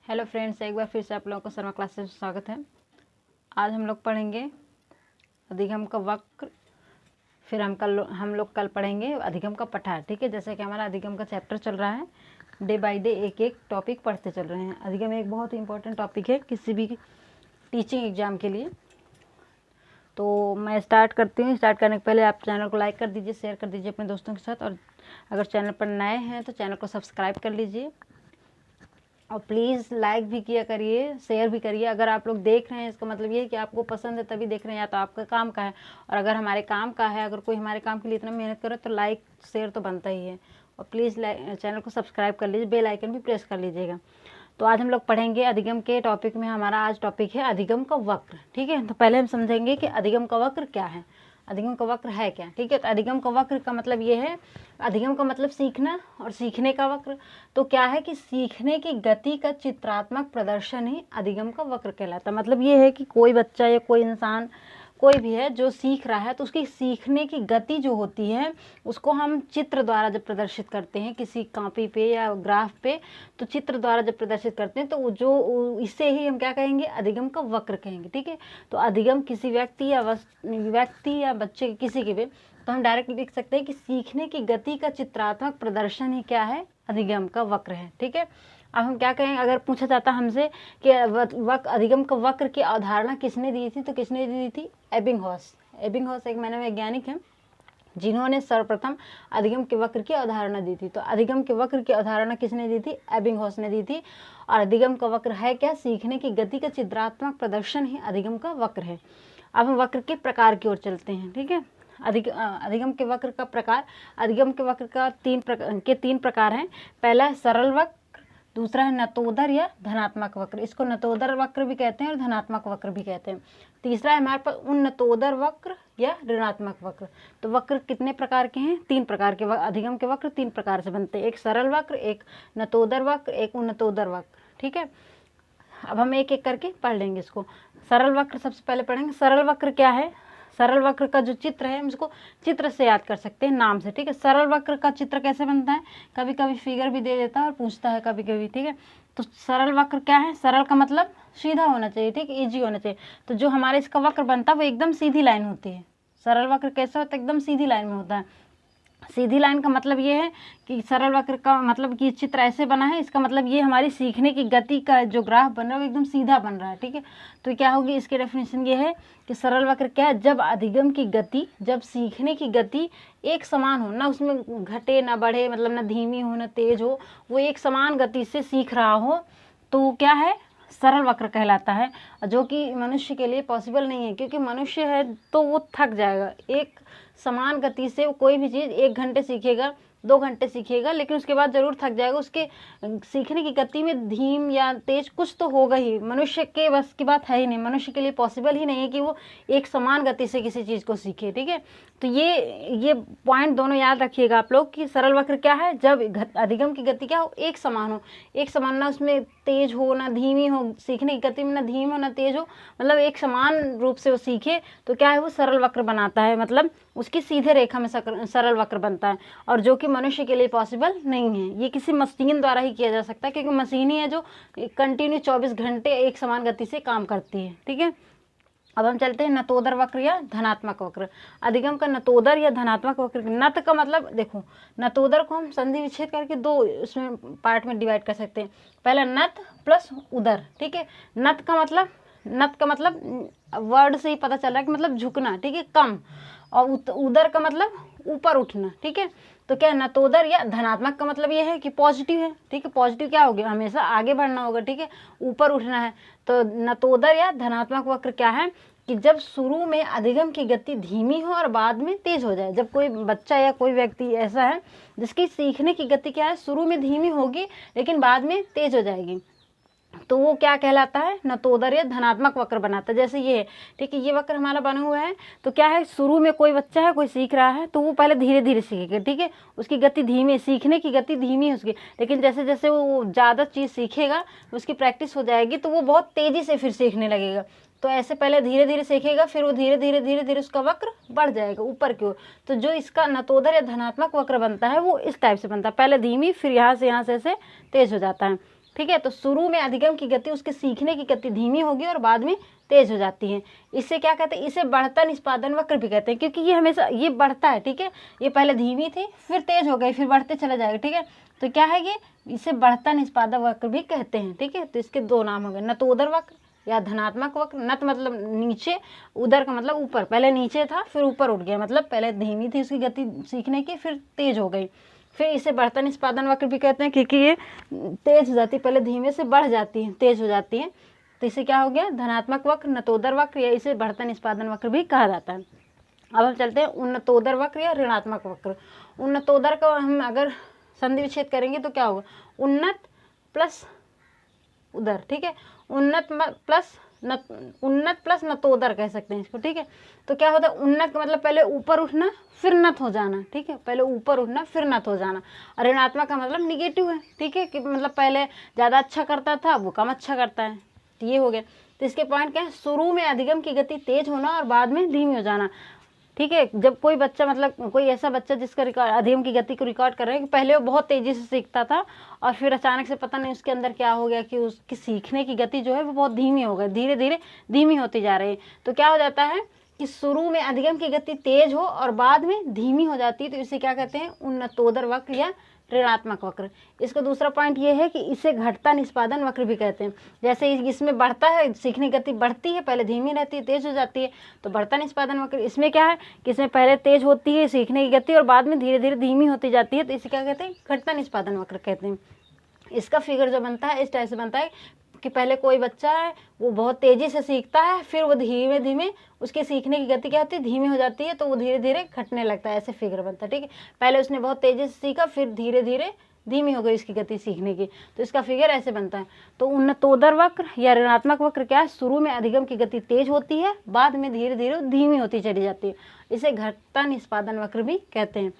Hello friends, एक बार फिर से आप लोगों को शर्मा क्लासेस में स्वागत है। आज हम लोग पढ़ेंगे अधिगम का वक्र, फिर हम लोग कल पढ़ेंगे अधिगम का पठार। ठीक है, जैसे कि हमारा अधिगम का चैप्टर चल रहा है, डे बाय डे एक एक टॉपिक पढ़ते चल रहे हैं। अधिगम एक बहुत ही इंपॉर्टेंट टॉपिक है किसी भी टीचिंग एग्जाम के लिए। तो मैं स्टार्ट करती हूँ। स्टार्ट करने के पहले आप चैनल को लाइक कर दीजिए, शेयर कर दीजिए अपने दोस्तों के साथ, और अगर चैनल पर नए हैं तो चैनल को सब्सक्राइब कर लीजिए और प्लीज़ लाइक भी किया करिए, शेयर भी करिए। अगर आप लोग देख रहे हैं इसका मतलब ये है कि आपको पसंद है तभी देख रहे हैं, या तो आपका काम का है। और अगर हमारे काम का है, अगर कोई हमारे काम के लिए इतना मेहनत करे तो लाइक शेयर तो बनता ही है। और प्लीज़ चैनल को सब्सक्राइब कर लीजिए, बेल आइकन भी प्रेस कर लीजिएगा। तो आज हम लोग पढ़ेंगे अधिगम के टॉपिक में। हमारा आज टॉपिक है अधिगम का वक्र। ठीक है, तो पहले हम समझेंगे कि अधिगम का वक्र क्या है, अधिगम का वक्र है क्या। ठीक है, तो अधिगम का वक्र का मतलब ये है, अधिगम का मतलब सीखना और सीखने का वक्र। तो क्या है कि सीखने की गति का चित्रात्मक प्रदर्शन ही अधिगम का वक्र कहलाता है। मतलब ये है कि कोई बच्चा या कोई इंसान कोई भी है जो सीख रहा है, तो उसकी सीखने की गति जो होती है उसको हम चित्र द्वारा जब प्रदर्शित करते हैं किसी कॉपी पे या ग्राफ पे, तो चित्र द्वारा जब प्रदर्शित करते हैं तो जो इससे ही हम क्या कहेंगे, अधिगम का वक्र कहेंगे। ठीक है, तो अधिगम किसी व्यक्ति या बच्चे किसी के भी, तो हम डायरेक्ट लिख सकते हैं कि सीखने की गति का चित्रात्मक प्रदर्शन ही क्या है, अधिगम का वक्र है। ठीक है, अब हम क्या कहेंगे, अगर पूछा जाता हमसे कि अधिगम का वक्र की अवधारणा किसने दी थी, तो किसने दी थी, एबिंगहॉस। एबिंगहॉस एक मनोवैज्ञानिक है जिन्होंने सर्वप्रथम अधिगम के वक्र की अवधारणा दी थी। तो अधिगम के वक्र की अवधारणा किसने दी थी, एबिंगहॉस ने दी थी। और अधिगम का वक्र है क्या, सीखने की गति का चित्रात्मक प्रदर्शन ही अधिगम का वक्र है। अब हम वक्र के प्रकार की ओर चलते हैं। ठीक है, अधिगम के वक्र का प्रकार, अधिगम के वक्र का तीन प्रकार हैं। पहला है सरल वक्र, दूसरा है नतोदर या धनात्मक वक्र, इसको नतोदर वक्र भी कहते हैं और धनात्मक वक्र भी कहते हैं। तीसरा है हमारे पास उन्नतोदर वक्र या ऋणात्मक वक्र। तो वक्र कितने प्रकार के हैं, तीन प्रकार के। अधिगम के वक्र तीन प्रकार से बनते हैं, एक सरल वक्र, एक नतोदर वक्र, एक उन्नतोदर वक्र। ठीक है, अब हम एक एक करके पढ़ लेंगे इसको। सरल वक्र सबसे पहले पढ़ेंगे। सरल वक्र क्या है, सरल वक्र का जो चित्र है हम इसको चित्र से याद कर सकते हैं, नाम से। ठीक है, सरल वक्र का चित्र कैसे बनता है, कभी कभी फिगर भी दे देता है और पूछता है कभी कभी। ठीक है, तो सरल वक्र क्या है, सरल का मतलब सीधा होना चाहिए, ठीक है, ईजी होना चाहिए। तो जो हमारे इसका वक्र बनता है वो एकदम सीधी लाइन होती है। सरल वक्र कैसा होता है, एकदम सीधी लाइन में होता है। सीधी लाइन का मतलब ये है कि सरल वक्र का मतलब कि चित्र ऐसे बना है, इसका मतलब ये हमारी सीखने की गति का जो ग्राफ बन रहा है वो एकदम सीधा बन रहा है। ठीक है, तो क्या होगी, इसकी डेफिनेशन ये है कि सरल वक्र क्या है, जब अधिगम की गति, जब सीखने की गति एक समान हो, ना उसमें घटे ना बढ़े, मतलब ना धीमी हो ना तेज हो, वो एक समान गति से सीख रहा हो, तो वो क्या है, सरल वक्र कहलाता है। जो कि मनुष्य के लिए पॉसिबल नहीं है, क्योंकि मनुष्य है तो वो थक जाएगा। एक समान गति से वो कोई भी चीज़ 1 घंटे सीखेगा, 2 घंटे सीखेगा, लेकिन उसके बाद ज़रूर थक जाएगा। उसके सीखने की गति में धीम या तेज कुछ तो होगा ही, मनुष्य के बस की बात है ही नहीं। मनुष्य के लिए पॉसिबल ही नहीं है कि वो एक समान गति से किसी चीज़ को सीखे। ठीक है, तो ये पॉइंट दोनों याद रखिएगा आप लोग कि सरल वक्र क्या है, जब अधिगम की गति क्या हो, एक समान हो। एक समान, ना उसमें तेज हो ना धीमी हो, सीखने की गति में ना धीमी हो ना तेज हो, मतलब एक समान रूप से वो सीखे, तो क्या है, वो सरल वक्र बनाता है। मतलब उसकी सीधे रेखा में सरल वक्र बनता है, और जो कि मनुष्य के लिए पॉसिबल नहीं है। ये किसी मशीन द्वारा ही किया जा सकता है, क्योंकि मशीन ही है जो कंटिन्यू 24 घंटे एक समान गति से काम करती है। ठीक है, अब हम चलते हैं नतोदर वक्र या धनात्मक वक्र। अधिगम का नतोदर या धनात्मक वक्र, नत का मतलब देखो, नतोदर को हम संधि विच्छेद करके दो उसमें पार्ट में डिवाइड कर सकते हैं। पहला नत प्लस उदर। ठीक है, नत का मतलब वर्ड से ही पता चल रहा है कि मतलब झुकना, ठीक है, कम। और उदर का मतलब ऊपर उठना। ठीक है, तो क्या नतोदर या धनात्मक का मतलब ये है कि पॉजिटिव है। ठीक है, पॉजिटिव क्या हो गया, हमेशा आगे बढ़ना होगा। ठीक है, ऊपर उठना है। तो नतोदर या धनात्मक वक्र क्या है कि जब शुरू में अधिगम की गति धीमी हो और बाद में तेज हो जाए। जब कोई बच्चा या कोई व्यक्ति ऐसा है जिसकी सीखने की गति क्या है, शुरू में धीमी होगी लेकिन बाद में तेज हो जाएगी, तो वो क्या कहलाता है, नतोदर या धनात्मक वक्र बनाता है। जैसे ये है, ठीक है, ये वक्र हमारा बना हुआ है। तो क्या है, शुरू में कोई बच्चा है, कोई सीख रहा है, तो वो पहले धीरे धीरे सीखेगा। ठीक है, उसकी गति धीमी, सीखने की गति धीमी है उसकी, लेकिन जैसे जैसे वो ज़्यादा चीज़ सीखेगा, उसकी प्रैक्टिस हो जाएगी, तो वो बहुत तेज़ी से फिर सीखने लगेगा। तो ऐसे पहले धीरे धीरे सीखेगा, फिर वो धीरे धीरे उसका वक्र बढ़ जाएगा ऊपर की ओर। तो जो इसका नतोदर या धनात्मक वक्र बनता है वो इस टाइप से बनता है, पहले धीमी, फिर यहाँ से ऐसे तेज हो जाता है। ठीक है। तो शुरू में अधिगम की गति, उसके सीखने की गति धीमी होगी और बाद में तेज हो जाती है। इससे क्या कहते हैं, इसे बढ़ता निष्पादन वक्र भी कहते हैं, क्योंकि ये हमेशा ये बढ़ता है, ठीक है। ये पहले धीमी थी, फिर तेज हो गई, फिर बढ़ते चला जाएगा, ठीक है। तो क्या है ये, इसे बढ़ता निष्पादन वक्र भी कहते हैं, ठीक है। तो इसके दो नाम हो गए, नतोदर वक्र या धनात्मक वक्र। नत मतलब नीचे, उदर का मतलब ऊपर, पहले नीचे था फिर ऊपर उठ गया, मतलब पहले धीमी थी उसकी गति सीखने की, फिर तेज हो गई। फिर इसे बढ़ता निष्पादन वक्र भी कहते हैं, क्योंकि ये तेज हो जाती है, पहले धीमे से बढ़ जाती है, तेज हो जाती है। तो इसे क्या हो गया, धनात्मक वक्र, नतोदर वक्र, या इसे बढ़ता निष्पादन वक्र भी कहा जाता है। अब हम चलते हैं उन्नतोदर वक्र या ऋणात्मक वक्र। उन्नतोदर का हम अगर संधि विच्छेद करेंगे तो क्या होगा, उन्नत प्लस उदर, ठीक है। उन्नत प्लस नतोदर कह सकते हैं इसको, ठीक है। तो क्या होता है, उन्नत का मतलब पहले ऊपर उठना फिर नत हो जाना, ठीक है, पहले ऊपर उठना फिर नत हो जाना। और ऋणात्मक का मतलब निगेटिव है, ठीक है, कि मतलब पहले ज़्यादा अच्छा करता था, वो कम अच्छा करता है। तो ये हो गया। तो इसके पॉइंट क्या है, शुरू में अधिगम की गति तेज होना और बाद में धीमी हो जाना, ठीक है। जब कोई बच्चा, मतलब कोई ऐसा बच्चा जिसका अधिगम की गति को रिकॉर्ड कर रहे हैं कि पहले वो बहुत तेज़ी से सीखता था और फिर अचानक से पता नहीं उसके अंदर क्या हो गया कि उसकी सीखने की गति जो है वो बहुत धीमी हो गई, धीरे धीरे धीमी होती जा रही है। तो क्या हो जाता है कि शुरू में अधिगम की गति तेज हो और बाद में धीमी हो जाती है, तो इसे क्या कहते हैं, उन्नतोदर वक्र या ऋणात्मक वक्र। इसका दूसरा पॉइंट ये है कि इसे घटता निष्पादन वक्र भी कहते हैं। जैसे इसमें बढ़ता है, सीखने की गति बढ़ती है, पहले धीमी रहती है, तेज हो जाती है, तो बढ़ता निष्पादन वक्र। इसमें क्या है कि इसमें पहले तेज होती है सीखने की गति और बाद में धीरे धीरे धीमी होती जाती है, तो इसे क्या कहते हैं, घटता निष्पादन वक्र कहते हैं। इसका फिगर जो बनता है इस टाइप से बनता है कि पहले कोई बच्चा है वो बहुत तेज़ी से सीखता है, फिर वो धीमे धीमे उसके सीखने की गति क्या होती है, धीमी हो जाती है, तो वो धीरे धीरे घटने लगता है, ऐसे फिगर बनता है, ठीक है। पहले उसने बहुत तेज़ी से सीखा, फिर धीरे धीरे धीमी हो गई उसकी गति सीखने की, तो इसका फिगर ऐसे बनता है। तो उन्नतोदर वक्र या ऋणात्मक वक्र क्या है, शुरू में अधिगम की गति तेज होती है, बाद में धीरे धीरे धीमी होती चली जाती है, इसे घटता निष्पादन वक्र भी कहते हैं।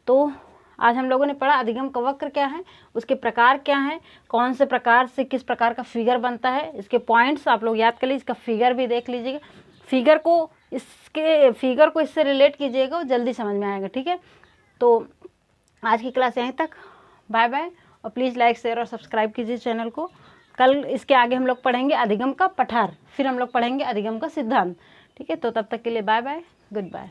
तो आज हम लोगों ने पढ़ा अधिगम का वक्र क्या है, उसके प्रकार क्या हैं, कौन से प्रकार से किस प्रकार का फिगर बनता है, इसके पॉइंट्स आप लोग याद कर लीजिए, इसका फिगर भी देख लीजिएगा, फिगर को इससे रिलेट कीजिएगा, वो जल्दी समझ में आएगा, ठीक है। तो आज की क्लास यहीं तक, बाय बाय, और प्लीज़ लाइक शेयर और सब्सक्राइब कीजिए चैनल को। कल इसके आगे हम लोग पढ़ेंगे अधिगम का पठार, फिर हम लोग पढ़ेंगे अधिगम का सिद्धांत, ठीक है। तो तब तक के लिए बाय बाय, गुड बाय।